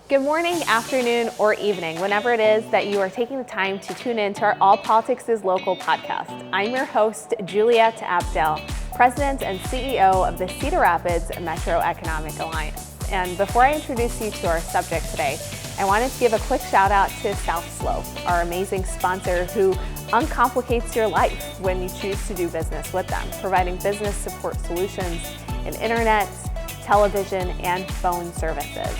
Good morning, afternoon, or evening, whenever it is that you are taking the time to tune in to our All Politics is Local podcast. I'm your host, Juliet Abdel, President and CEO of the Cedar Rapids Metro Economic Alliance. And before I introduce you to our subject today, I wanted to give a quick shout out to South Slope, our amazing sponsor who uncomplicates your life when you choose to do business with them, providing business support solutions in internet, television, and phone services.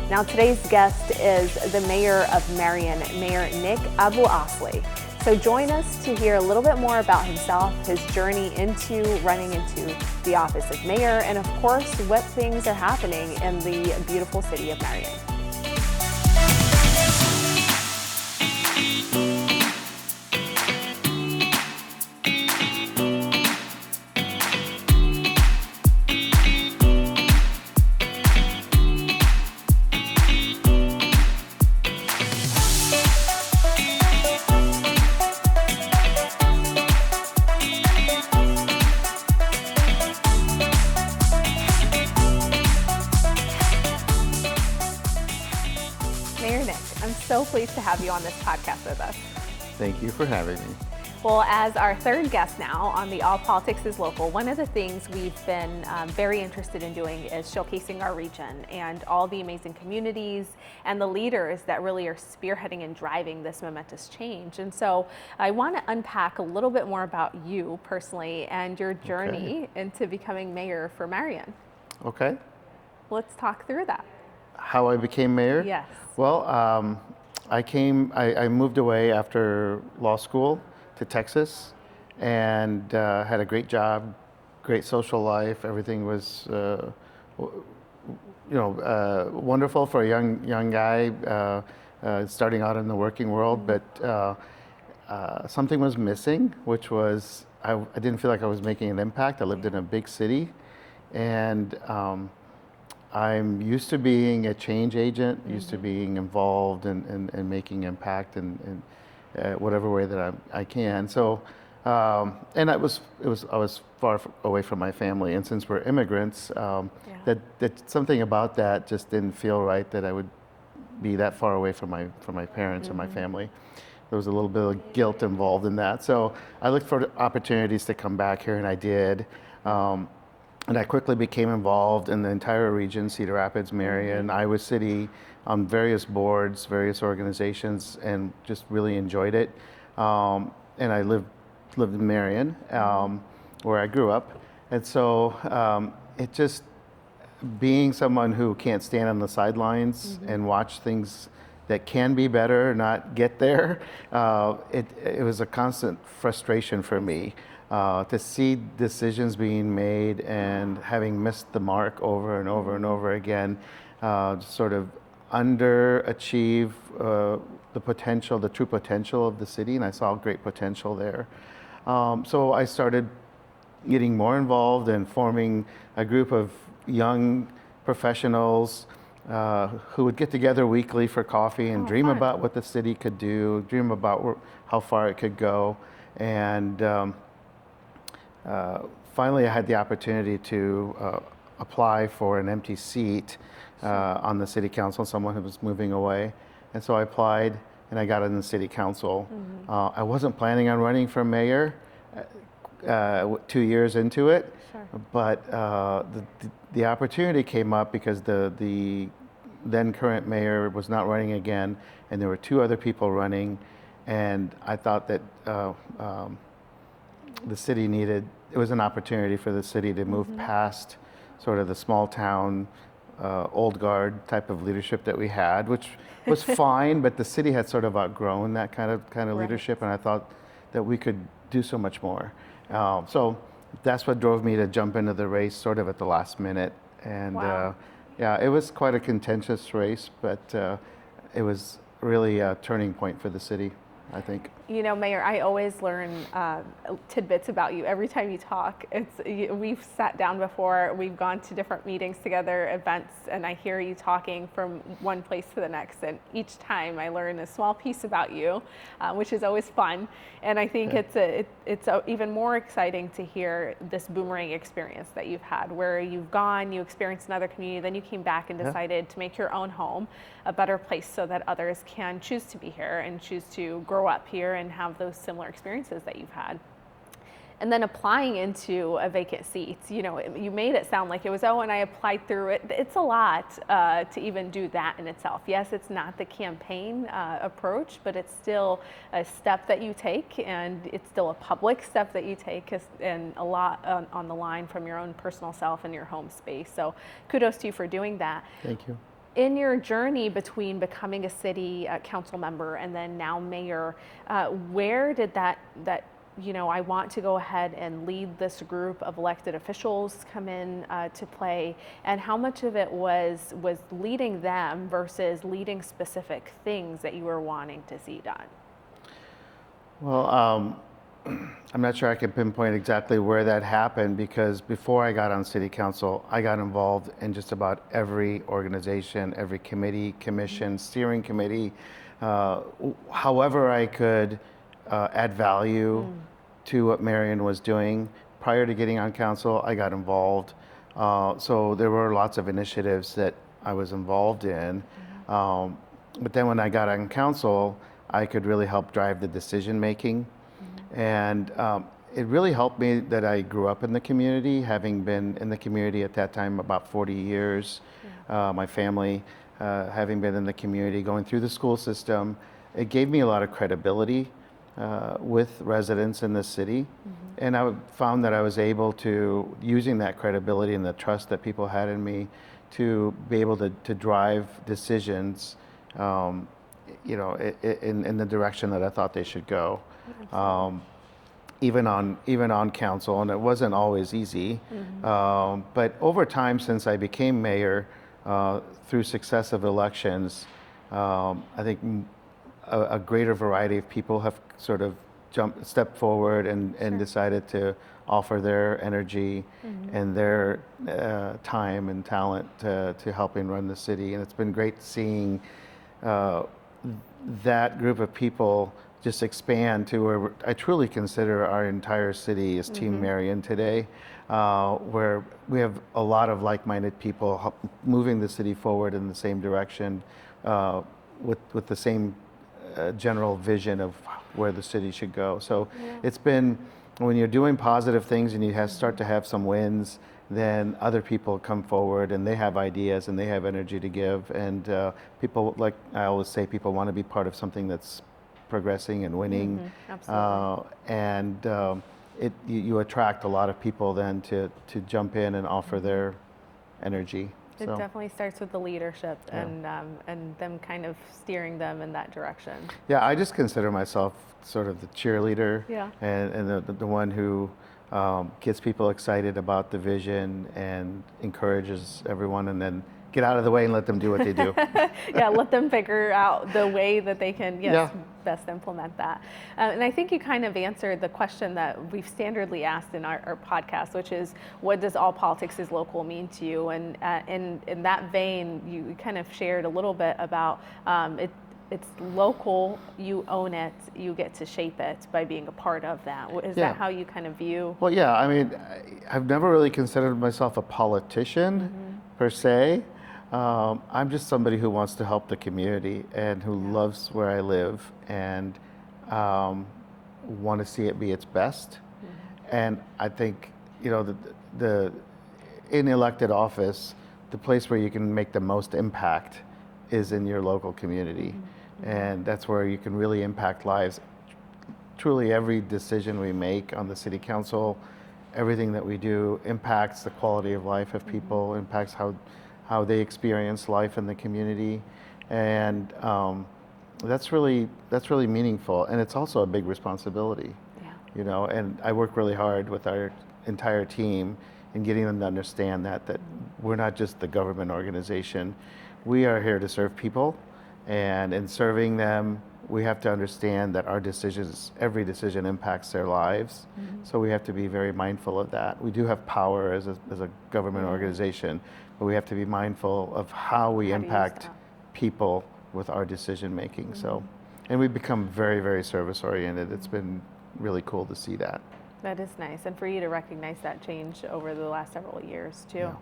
Now today's guest is the Mayor of Marion, Mayor Nick AbouAssaly. So join us to hear a little bit more about himself, his journey into running into the office of mayor, and of course, what things are happening in the beautiful city of Marion. Mayor Nick, I'm so pleased to have you on this podcast with us. Thank you for having me. Well, as our third guest now on the All Politics is Local, one of the things we've been very interested in doing is showcasing our region and all the amazing communities and the leaders that really are spearheading and driving this momentous change. And so I want to unpack a little bit more about you personally and your journey into becoming mayor for Marion. Okay. Let's talk through that. How I became mayor? Yes. Well, I moved away after law school to Texas and had a great job, great social life. Everything was, wonderful for a young guy starting out in the working world. But something was missing, which was I didn't feel like I was making an impact. I lived in a big city, and I'm used to being a change agent, used to being involved and making impact in whatever way that I can. So, and I was far away from my family, and since we're immigrants, that something about that just didn't feel right, that I would be that far away from my parents and my family. There was a little bit of guilt involved in that. So I looked for opportunities to come back here, and I did. And I quickly became involved in the entire region, Cedar Rapids, Marion, Iowa City, on various boards, various organizations, and just really enjoyed it. And I lived in Marion, where I grew up. And so it just, being someone who can't stand on the sidelines and watch things that can be better, not get there, it was a constant frustration for me. To see decisions being made and having missed the mark over and over and over again, sort of underachieve the true potential of the city, and I saw great potential there. So I started getting more involved and forming a group of young professionals who would get together weekly for coffee and dream about what the city could do, dream about how far it could go, and finally, I had the opportunity to apply for an empty seat on the city council, someone who was moving away. And so I applied, and I got in the city council. I wasn't planning on running for mayor 2 years into it, but the opportunity came up because the then current mayor was not running again, and there were two other people running, and I thought that the city it was an opportunity for the city to move past sort of the small town, old guard type of leadership that we had, which was fine, but the city had sort of outgrown that kind of leadership, and I thought that we could do so much more. So that's what drove me to jump into the race sort of at the last minute. And it was quite a contentious race, but it was really a turning point for the city, I think. You know, Mayor, I always learn tidbits about you every time you talk. We've sat down before, we've gone to different meetings together, events, and I hear you talking from one place to the next. And each time I learn a small piece about you, which is always fun. And I think it's even more exciting to hear this boomerang experience that you've had, where you've gone, you experienced another community, then you came back and decided to make your own home a better place so that others can choose to be here and choose to grow up here and have those similar experiences that you've had. And then applying into a vacant seat, you know, you made it sound like it was, oh, and I applied through it. It's a lot to even do that in itself. Yes, it's not the campaign approach, but it's still a step that you take, and it's still a public step that you take, and a lot on the line from your own personal self and your home space. So kudos to you for doing that. Thank you. In your journey between becoming a city council member and then now mayor, where did that you know, I want to go ahead and lead this group of elected officials come in to play, and how much of it was leading them versus leading specific things that you were wanting to see done? Well, I'm not sure I can pinpoint exactly where that happened, because before I got on city council, I got involved in just about every organization, every committee, commission, steering committee, however I could add value to what Marion was doing. Prior to getting on council, I got involved. So there were lots of initiatives that I was involved in. But then when I got on council, I could really help drive the decision making. And it really helped me that I grew up in the community, having been in the community at that time about 40 years. My family, having been in the community, going through the school system, it gave me a lot of credibility with residents in the city. And I found that I was able to, using that credibility and the trust that people had in me, to be able to drive decisions, you know, in the direction that I thought they should go. Even on council, and it wasn't always easy. But over time, since I became mayor, through successive elections, I think a greater variety of people have sort of stepped forward and decided to offer their energy and their time and talent to helping run the city. And it's been great seeing that group of people just expand to where I truly consider our entire city is Team Marion today, where we have a lot of like-minded people moving the city forward in the same direction, with the same general vision of where the city should go. So it's been, when you're doing positive things and you start to have some wins, then other people come forward and they have ideas and they have energy to give. And people, like I always say, people want to be part of something that's progressing and winning. Absolutely. You attract a lot of people then to jump in and offer their energy. It definitely starts with the leadership and them kind of steering them in that direction. Yeah, I just consider myself sort of the cheerleader and the one who gets people excited about the vision and encourages everyone, and then get out of the way and let them do what they do. Let them figure out the way that they can best implement that. And I think you kind of answered the question that we've standardly asked in our podcast, which is, what does all politics is local mean to you? And in that vein, you kind of shared a little bit about it's local, you own it, you get to shape it by being a part of that. Is that how you kind of view? Well, yeah, I mean, I've never really considered myself a politician per se. I'm just somebody who wants to help the community and who loves where I live and want to see it be its best. And I think, you know, in elected office, the place where you can make the most impact is in your local community. And that's where you can really impact lives. Truly every decision we make on the city council, everything that we do impacts the quality of life of people, impacts how they experience life in the community. And that's really meaningful. And it's also a big responsibility, you know, and I work really hard with our entire team in getting them to understand that we're not just the government organization. We are here to serve people, and in serving them, we have to understand that our decisions, every decision impacts their lives. So we have to be very mindful of that. We do have power as a government organization, but we have to be mindful of how we impact people with our decision making. So, and we've become very, very service oriented. It's been really cool to see that. That is nice, and for you to recognize that change over the last several years too. Yeah.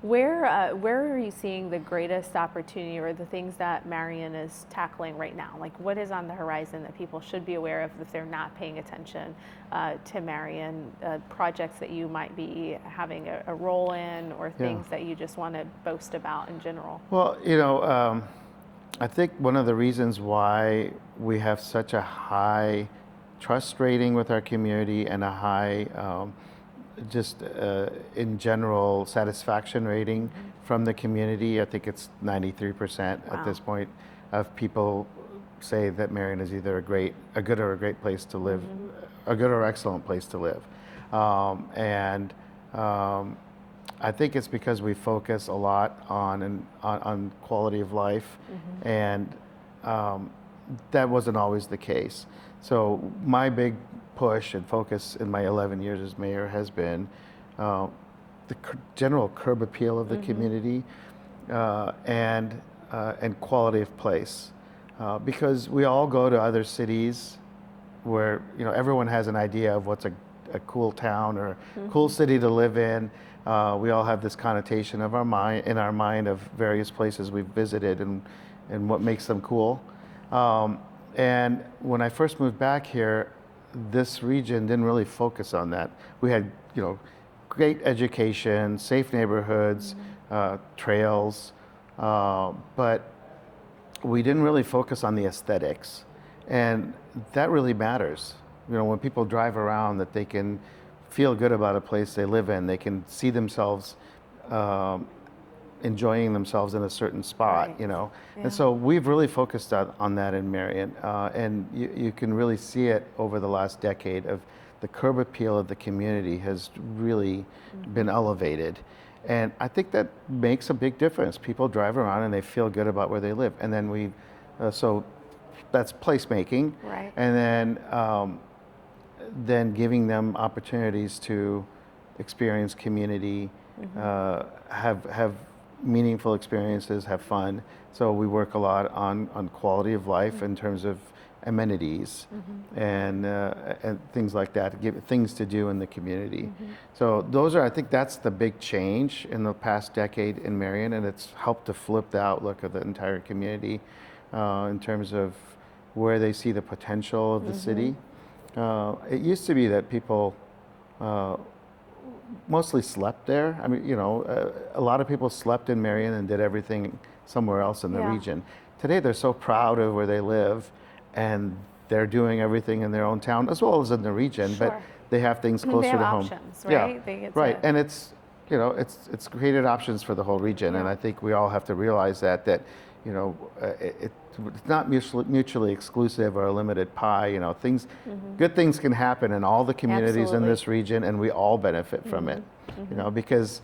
Where are you seeing the greatest opportunity, or the things that Marion is tackling right now? Like, what is on the horizon that people should be aware of if they're not paying attention to Marion, projects that you might be having a role in, or things that you just want to boast about in general? Well, I think one of the reasons why we have such a high trust rating with our community and a high in general satisfaction rating from the community, I think it's 93% at this point of people say that Marion is either a good or a great place to live, a good or excellent place to live. I think it's because we focus a lot on quality of life, and that wasn't always the case. So my big push and focus in my 11 years as mayor has been the general curb appeal of the community and quality of place, because we all go to other cities where everyone has an idea of what's a cool town or cool city to live in. We all have this connotation of in our mind of various places we've visited and what makes them cool. And when I first moved back here, this region didn't really focus on that. We had, great education, safe neighborhoods, trails, but we didn't really focus on the aesthetics. And that really matters. When people drive around, that they can feel good about a place they live in. They can see themselves enjoying themselves in a certain spot, And so we've really focused on that in Marion. And you can really see it over the last decade of the curb appeal of the community has really been elevated. And I think that makes a big difference. People drive around and they feel good about where they live. And then so that's placemaking. Right. And then giving them opportunities to experience community, have meaningful experiences, have fun. So we work a lot on quality of life in terms of amenities and things like that, give things to do in the community. So I think that's the big change in the past decade in Marion, and it's helped to flip the outlook of the entire community in terms of where they see the potential of the city. It used to be that people mostly slept there. I mean, a lot of people slept in Marion and did everything somewhere else in the region. Today, they're so proud of where they live, and they're doing everything in their own town as well as in the region. But they have things closer to home. Options, right? Yeah, and it's it's created options for the whole region, and I think we all have to realize that it's not mutually exclusive or a limited pie. Good things can happen in all the communities in this region, and we all benefit from it. Because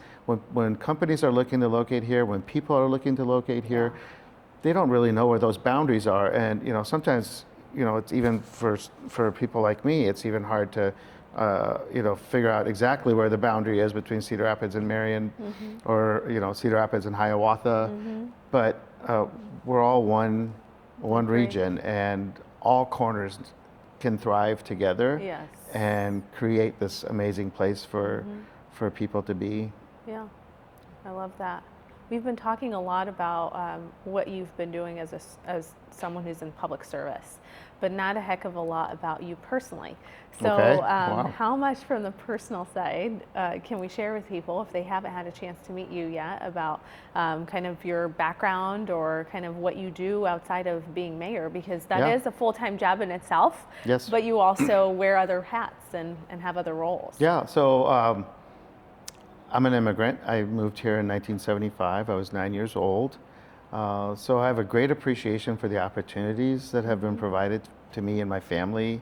when companies are looking to locate here, when people are looking to locate here, they don't really know where those boundaries are. And sometimes it's even for people like me, it's even hard to figure out exactly where the boundary is between Cedar Rapids and Marion, or Cedar Rapids and Hiawatha. But we're all one region, and all corners can thrive together and create this amazing place for people to be. Yeah, I love that. We've been talking a lot about what you've been doing as someone who's in public service, but not a heck of a lot about you personally. So how much from the personal side can we share with people, if they haven't had a chance to meet you yet, about kind of your background or kind of what you do outside of being mayor? Because that is a full-time job in itself, but you also wear other hats and have other roles. Yeah, so I'm an immigrant. I moved here in 1975. I was 9 years old. So I have a great appreciation for the opportunities that have been provided to me and my family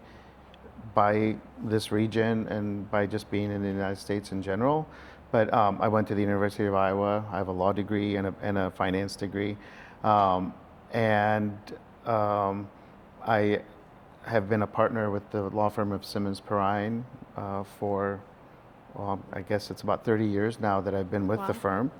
by this region and by just being in the United States in general. But I went to the University of Iowa. I have a law degree and a finance degree. I I have been a partner with the law firm of Simmons Perrine for, well, I guess it's about 30 years now that I've been with the firm.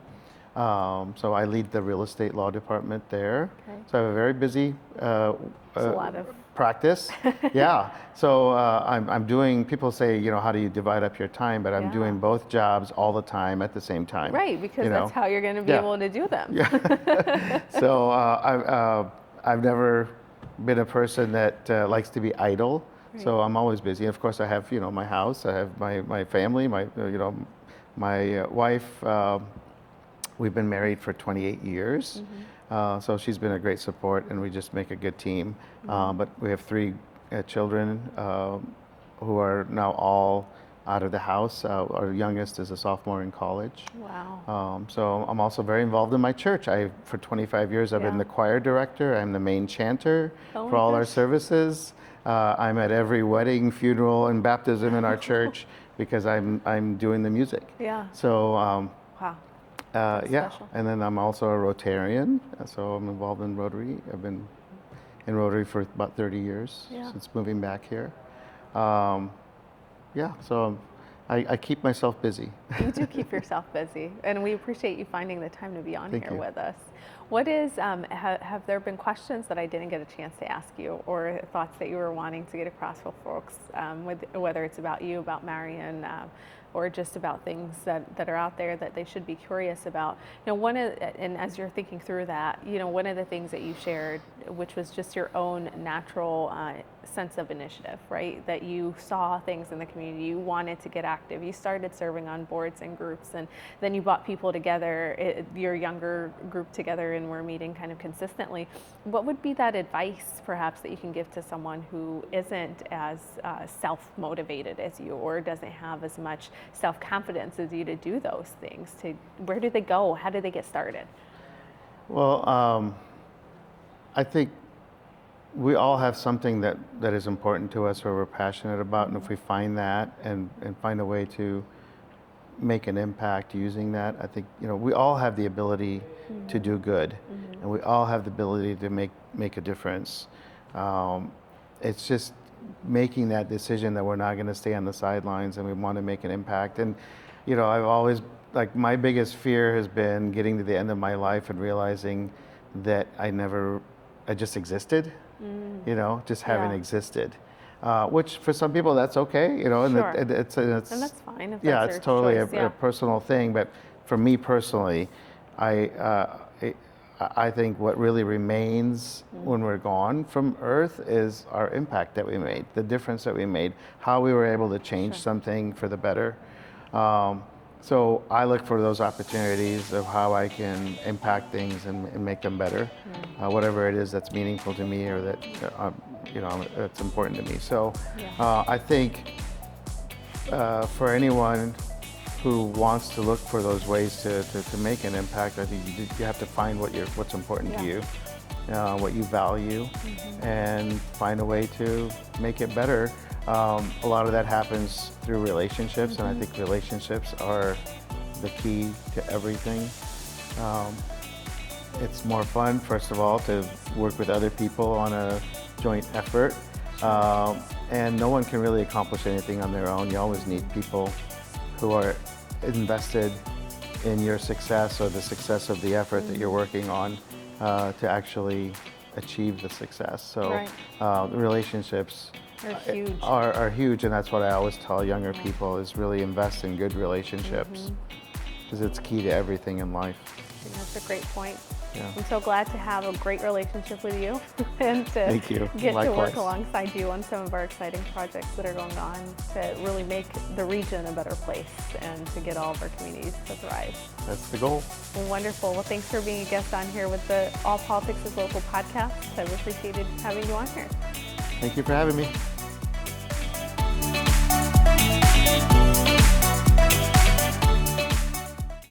So I lead the real estate law department there. Okay. So I have a very busy a lot of practice. Yeah. So I'm doing, people say, how do you divide up your time? But I'm doing both jobs all the time at the same time. Right, because that's how you're going to be able to do them. Yeah. So I've never been a person that likes to be idle. Right. So I'm always busy. And of course, I have, my house. I have my family, my wife. We've been married for 28 years. Mm-hmm. So she's been a great support, and we just make a good team. Mm-hmm. But we have 3 children who are now all out of the house. Our youngest is a sophomore in college. Wow. So I'm also very involved in my church. For 25 years, I've been the choir director. I'm the main chanter for all our services. I'm at every wedding, funeral, and baptism in our church because I'm doing the music. Yeah. So. Wow. Yeah, and then I'm also a Rotarian, so I'm involved in Rotary. I've been in Rotary for about 30 years since moving back here. Yeah, so I keep myself busy. You do keep yourself busy, and we appreciate you finding the time to be on here with us. What is, have there been questions that I didn't get a chance to ask you, or thoughts that you were wanting to get across with folks, whether it's about you, about Marion, or just about things that are out there that they should be curious about? And as you're thinking through that, one of the things that you shared, which was just your own natural sense of initiative, right? That you saw things in the community, you wanted to get active, you started serving on boards and groups, and then you brought people together, your younger group together, and we're meeting kind of consistently. What would be that advice, perhaps, that you can give to someone who isn't as self-motivated as you, or doesn't have as much self-confidence as you to do those things? Where do they go? How do they get started? Well, I think we all have something that is important to us or we're passionate about, and if we find that and find a way to make an impact using that, I think we all have the ability to do good, and we all have the ability to make a difference. It's just making that decision that we're not going to stay on the sidelines and we want to make an impact. And I've always, my biggest fear has been getting to the end of my life and realizing that I just existed. Just having existed, which for some people that's okay, and sure. and that's fine. If yeah, that's it's totally choice, a personal thing. But for me personally, I think what really remains when we're gone from Earth is our impact that we made, the difference that we made, how we were able to change something for the better. So I look for those opportunities of how I can impact things and make them better, whatever it is that's meaningful to me or that that's important to me. So I think for anyone who wants to look for those ways to make an impact, I think you have to find what's important to you, what you value, and find a way to make it better. A lot of that happens through relationships, and I think relationships are the key to everything. It's more fun, first of all, to work with other people on a joint effort, and no one can really accomplish anything on their own. You always need people who are invested in your success or the success of the effort that you're working on to actually achieve the success. So the relationships are huge, and that's what I always tell younger people is really invest in good relationships because it's key to everything in life. I think that's a great point. Yeah. I'm so glad to have a great relationship with you and to Thank you. get Likewise. to work alongside you on some of our exciting projects that are going on to really make the region a better place and to get all of our communities to thrive. That's the goal. Well, wonderful. Well, thanks for being a guest on here with the All Politics is Local podcast. I've appreciated having you on here. Thank you for having me.